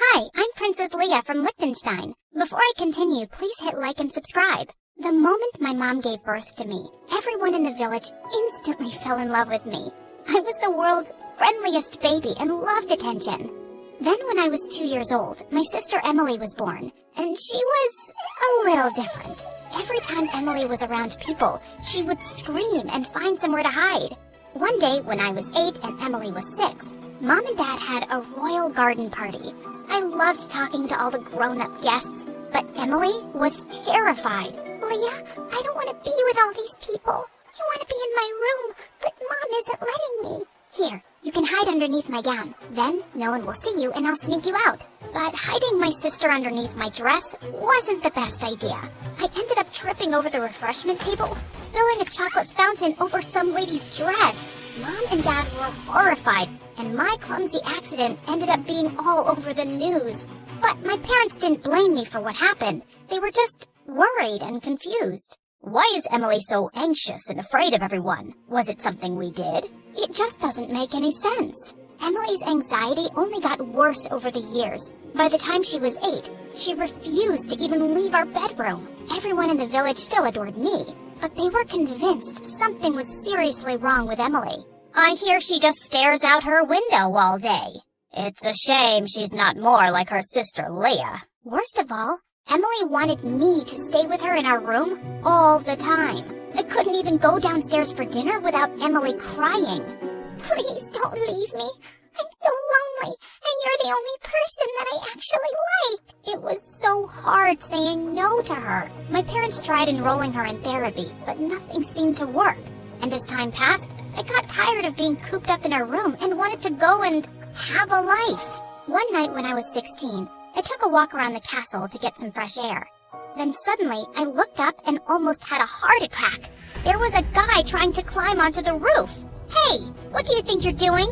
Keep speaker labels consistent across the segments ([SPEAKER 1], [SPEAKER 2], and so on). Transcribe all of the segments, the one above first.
[SPEAKER 1] Hi, I'm Princess Leia from Liechtenstein. Before I continue, please hit like and subscribe. The moment my mom gave birth to me, everyone in the village instantly fell in love with me. I was the world's friendliest baby and loved attention. Then when I was 2 years old, my sister Emily was born, and she was a little different. Every time Emily was around people, she would scream and find somewhere to hide. One day, when I was 8 and Emily was 6, Mom and Dad had a royal garden party. I loved talking to all the grown-up guests, but Emily was terrified. Leah, I don't want to be with all these people. I want to be in my room, but Mom isn't letting me. Here, you can hide underneath my gown. Then, no one will see you and I'll sneak you out. But hiding my sister underneath my dress wasn't the best idea. I ended up tripping over the refreshment table, spilling a chocolate fountain over some lady's dress. Mom and Dad were horrified, and my clumsy accident ended up being all over the news. But my parents didn't blame me for what happened. They were just worried and confused. Why is Emily so anxious and afraid of everyone? Was it something we did? It just doesn't make any sense. Emily's anxiety only got worse over the years. By the time she was 8, she refused to even leave our bedroom. Everyone in the village still adored me, but they were convinced something was seriously wrong with Emily. I hear she just stares out her window all day. It's a shame she's not more like her sister Leia. Worst of all, Emily wanted me to stay with her in our room all the time. I couldn't even go downstairs for dinner without Emily crying. Please don't leave me. I'm so lonely, and you're the only person that I actually like. It was so hard saying no to her. My parents tried enrolling her in therapy, but nothing seemed to work. And as time passed, I got tired of being cooped up in her room and wanted to go and have a life. One night when I was 16, I took a walk around the castle to get some fresh air. Then suddenly, I looked up and almost had a heart attack. There was a guy trying to climb onto the roof. Hey, what do you think you're doing?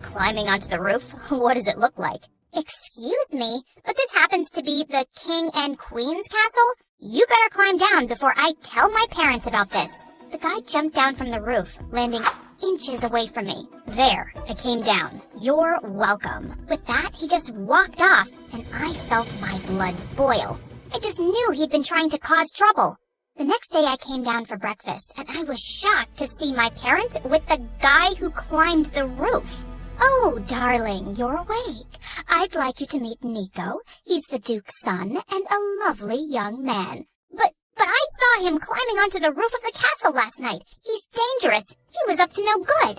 [SPEAKER 1] Climbing onto the roof? What does it look like? Excuse me, but this happens to be the King and Queen's castle? You better climb down before I tell my parents about this. The guy jumped down from the roof, landing inches away from me. There, I came down. You're welcome. With that, he just walked off, and I felt my blood boil. I just knew he'd been trying to cause trouble. The next day I came down for breakfast, and I was shocked to see my parents with the guy who climbed the roof. Oh, darling, you're awake. I'd like you to meet Nico. He's the Duke's son and a lovely young man. But I saw him climbing onto the roof of the castle last night. He's dangerous. He was up to no good.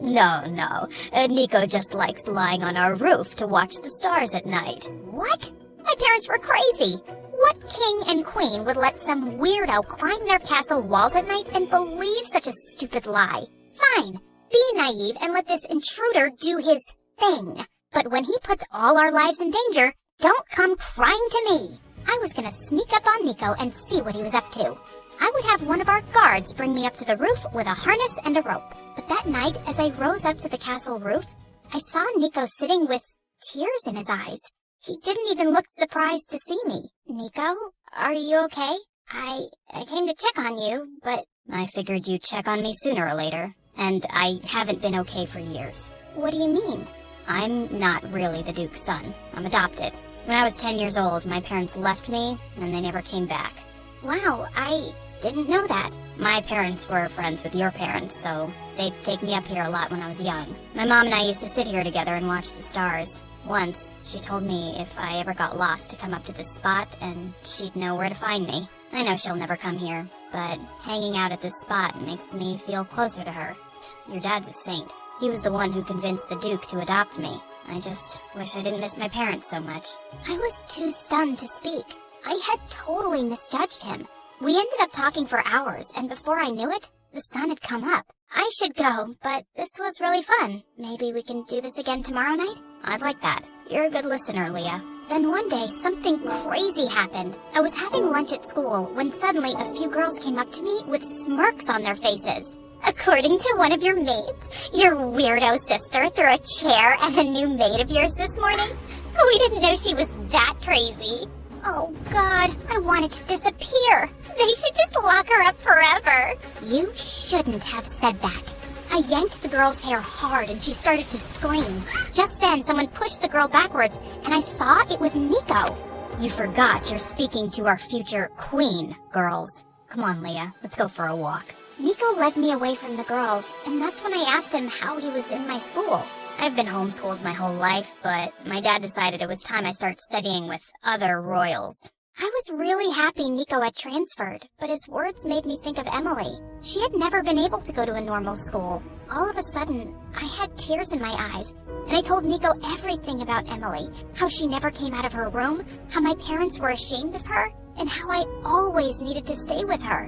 [SPEAKER 1] No. Nico just likes lying on our roof to watch the stars at night. What? My parents were crazy. What king and queen would let some weirdo climb their castle walls at night and believe such a stupid lie? Fine, be naive and let this intruder do his thing. But when he puts all our lives in danger, don't come crying to me. I was gonna sneak up on Nico and see what he was up to. I would have one of our guards bring me up to the roof with a harness and a rope. But that night, as I rose up to the castle roof, I saw Nico sitting with tears in his eyes. He didn't even look surprised to see me. Nico, are you okay? I came to check on you, but I figured you'd check on me sooner or later. And I haven't been okay for years. What do you mean? I'm not really the Duke's son. I'm adopted. When I was 10 years old, my parents left me, and they never came back. Wow, I didn't know that. My parents were friends with your parents, so they'd take me up here a lot when I was young. My mom and I used to sit here together and watch the stars. Once, she told me if I ever got lost to come up to this spot, and she'd know where to find me. I know she'll never come here, but hanging out at this spot makes me feel closer to her. Your dad's a saint. He was the one who convinced the Duke to adopt me. I just wish I didn't miss my parents so much. I was too stunned to speak. I had totally misjudged him. We ended up talking for hours, and before I knew it, the sun had come up. I should go, but this was really fun. Maybe we can do this again tomorrow night? I'd like that. You're a good listener, Leah. Then one day, something crazy happened. I was having lunch at school when suddenly a few girls came up to me with smirks on their faces. According to one of your mates, your weirdo sister threw a chair at a new mate of yours this morning? We didn't know she was that crazy. Oh, God, I wanted to disappear. They should just lock her up forever. You shouldn't have said that. I yanked the girl's hair hard and she started to scream. Just then, someone pushed the girl backwards and I saw it was Nico. You forgot you're speaking to our future queen, girls. Come on, Leah, let's go for a walk. Nico led me away from the girls, and that's when I asked him how he was in my school. I've been homeschooled my whole life, but my dad decided it was time I start studying with other royals. I was really happy Nico had transferred, but his words made me think of Emily. She had never been able to go to a normal school. All of a sudden, I had tears in my eyes, and I told Nico everything about Emily, how she never came out of her room, how my parents were ashamed of her, and how I always needed to stay with her.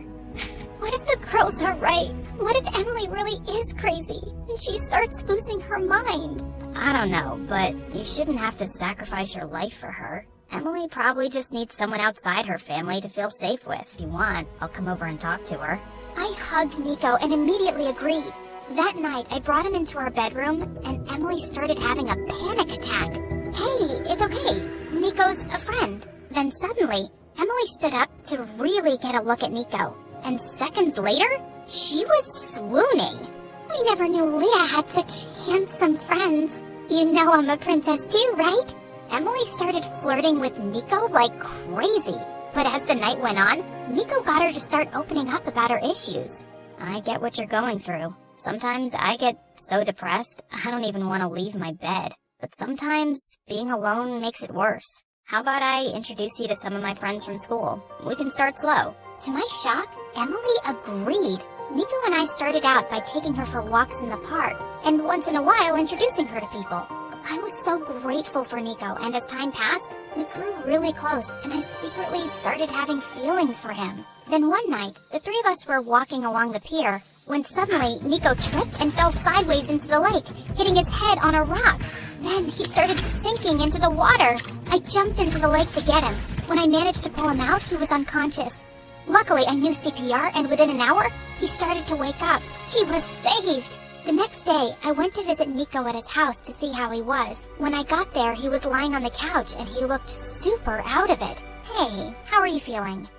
[SPEAKER 1] What if the girls are right? What if Emily really is crazy, and she starts losing her mind? I don't know, but you shouldn't have to sacrifice your life for her. Emily probably just needs someone outside her family to feel safe with. If you want, I'll come over and talk to her. I hugged Nico and immediately agreed. That night, I brought him into our bedroom, and Emily started having a panic attack. Hey, it's okay. Nico's a friend. Then suddenly, Emily stood up to really get a look at Nico. And seconds later, she was swooning. I never knew Leah had such handsome friends. You know I'm a princess too, right? Emily started flirting with Nico like crazy. But as the night went on, Nico got her to start opening up about her issues. I get what you're going through. Sometimes I get so depressed, I don't even want to leave my bed. But sometimes being alone makes it worse. How about I introduce you to some of my friends from school? We can start slow. To my shock, Emily agreed. Nico and I started out by taking her for walks in the park, and once in a while introducing her to people. I was so grateful for Nico, and as time passed, we grew really close, and I secretly started having feelings for him. Then one night, the three of us were walking along the pier, when suddenly Nico tripped and fell sideways into the lake, hitting his head on a rock. Then he started sinking into the water. I jumped into the lake to get him. When I managed to pull him out, he was unconscious. Luckily, I knew CPR, and within an hour, he started to wake up. He was saved! The next day, I went to visit Nico at his house to see how he was. When I got there, he was lying on the couch, and he looked super out of it. Hey, how are you feeling?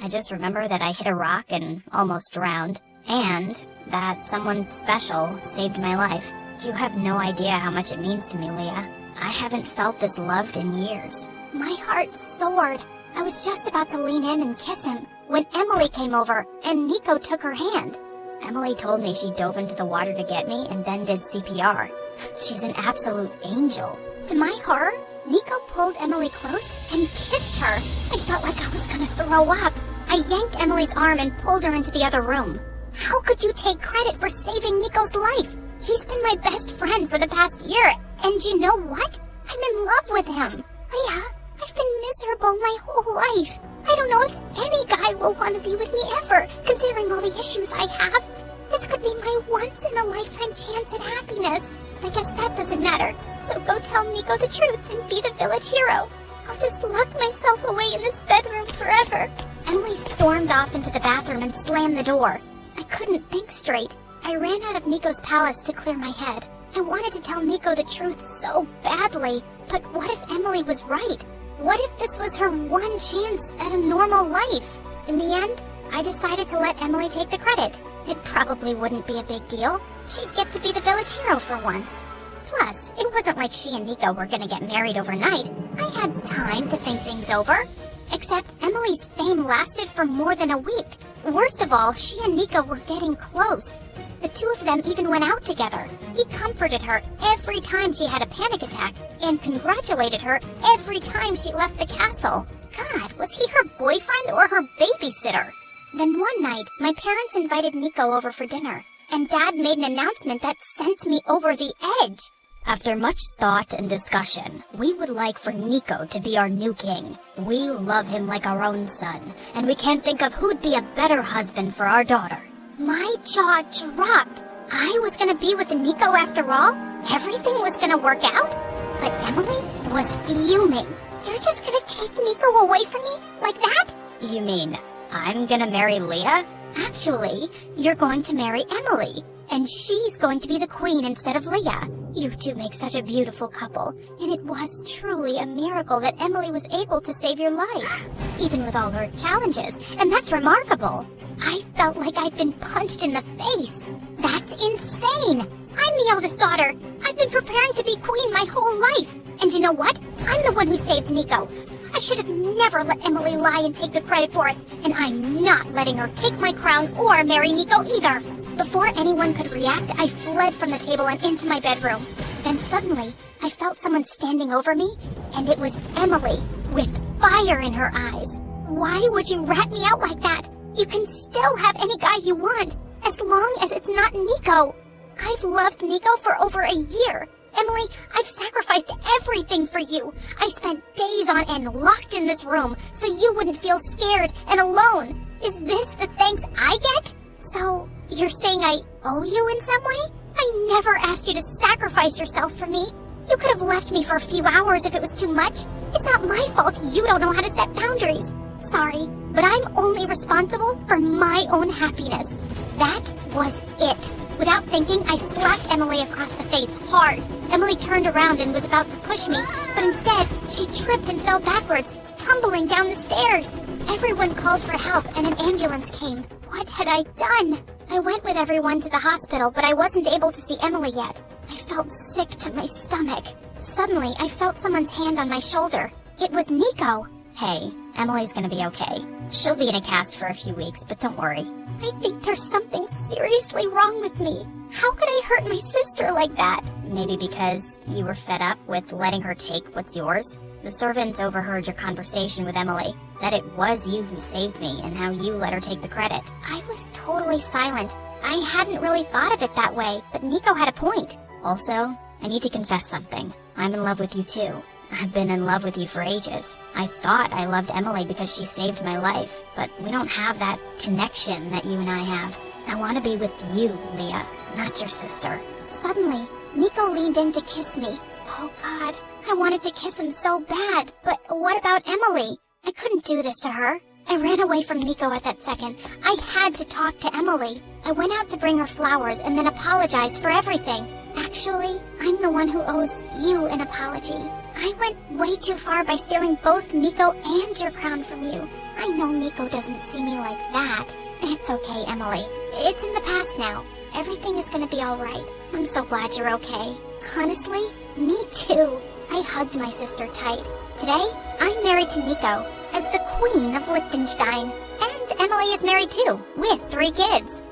[SPEAKER 1] I just remember that I hit a rock and almost drowned, and that someone special saved my life. You have no idea how much it means to me, Leah. I haven't felt this loved in years. My heart soared. I was just about to lean in and kiss him when Emily came over and Nico took her hand. Emily told me she dove into the water to get me and then did CPR. She's an absolute angel. To my horror, Nico pulled Emily close and kissed her. I felt like I was gonna throw up. I yanked Emily's arm and pulled her into the other room. How could you take credit for saving Nico's life? He's been my best friend for the past year, and you know what? I'm in love with him. Leah, I've been miserable my whole life. I don't know if any guy will want to be with me ever, considering all the issues I have. This could be my once-in-a-lifetime chance at happiness. I guess that doesn't matter, so go tell Nico the truth and be the village hero. I'll just lock myself away in this bedroom forever. Emily stormed off into the bathroom and slammed the door. I couldn't think straight. I ran out of Nico's palace to clear my head. I wanted to tell Nico the truth so badly, but what if Emily was right? What if this was her one chance at a normal life? In the end, I decided to let Emily take the credit. It probably wouldn't be a big deal. She'd get to be the village hero for once. Plus, it wasn't like she and Nico were gonna get married overnight. I had time to think things over. Except Emily's fame lasted for more than a week. Worst of all, she and Nico were getting close. The two of them even went out together. He comforted her every time she had a panic attack and congratulated her every time she left the castle. God, was he her boyfriend or her babysitter? Then one night, my parents invited Nico over for dinner, and Dad made an announcement that sent me over the edge. After much thought and discussion, we would like for Nico to be our new king. We love him like our own son, and we can't think of who'd be a better husband for our daughter. My jaw dropped. I was gonna be with Nico after all? Everything was gonna work out? But Emily was fuming. You're just gonna take Nico away from me? Like that? You mean, I'm gonna marry Leah? Actually, you're going to marry Emily. and she's going to be the queen instead of Leah. You two make such a beautiful couple, and it was truly a miracle that Emily was able to save your life, even with all her challenges, and that's remarkable. I felt like I'd been punched in the face. That's insane! I'm the eldest daughter. I've been preparing to be queen my whole life. And you know what? I'm the one who saved Nico. I should have never let Emily lie and take the credit for it, and I'm not letting her take my crown or marry Nico either. Before anyone could react, I fled from the table and into my bedroom. Then suddenly, I felt someone standing over me, and it was Emily, with fire in her eyes. Why would you rat me out like that? You can still have any guy you want, as long as it's not Nico. I've loved Nico for over a year. Emily, I've sacrificed everything for you. I spent days on end locked in this room so you wouldn't feel scared and alone. Is this the thanks I get? So, you're saying I owe you in some way? I never asked you to sacrifice yourself for me. You could have left me for a few hours if it was too much. It's not my fault you don't know how to set boundaries. Sorry, but I'm only responsible for my own happiness. That was it. Without thinking, I slapped Emily across the face hard. Emily turned around and was about to push me, but instead, she tripped and fell backwards, tumbling down the stairs. Everyone called for help and an ambulance came. What had I done? I went with everyone to the hospital, but I wasn't able to see Emily yet. I felt sick to my stomach. Suddenly, I felt someone's hand on my shoulder. It was Nico. Hey, Emily's gonna be okay. She'll be in a cast for a few weeks, but don't worry. I think there's something seriously wrong with me. How could I hurt my sister like that? Maybe because you were fed up with letting her take what's yours? The servants overheard your conversation with Emily, that it was you who saved me and how you let her take the credit. I was totally silent. I hadn't really thought of it that way, but Nico had a point. Also, I need to confess something. I'm in love with you too. I've been in love with you for ages. I thought I loved Emily because she saved my life, but we don't have that connection that you and I have. I want to be with you, Leah, not your sister. Suddenly, Nico leaned in to kiss me. Oh God, I wanted to kiss him so bad, but what about Emily? I couldn't do this to her. I ran away from Nico at that second. I had to talk to Emily. I went out to bring her flowers and then apologized for everything. Actually, I'm the one who owes you an apology. I went way too far by stealing both Nico and your crown from you. I know Nico doesn't see me like that. It's okay, Emily. It's in the past now. Everything is gonna be alright. I'm so glad you're okay. Honestly, me too. I hugged my sister tight. Today, I'm married to Nico as the Queen of Liechtenstein. And Emily is married too, with 3 kids.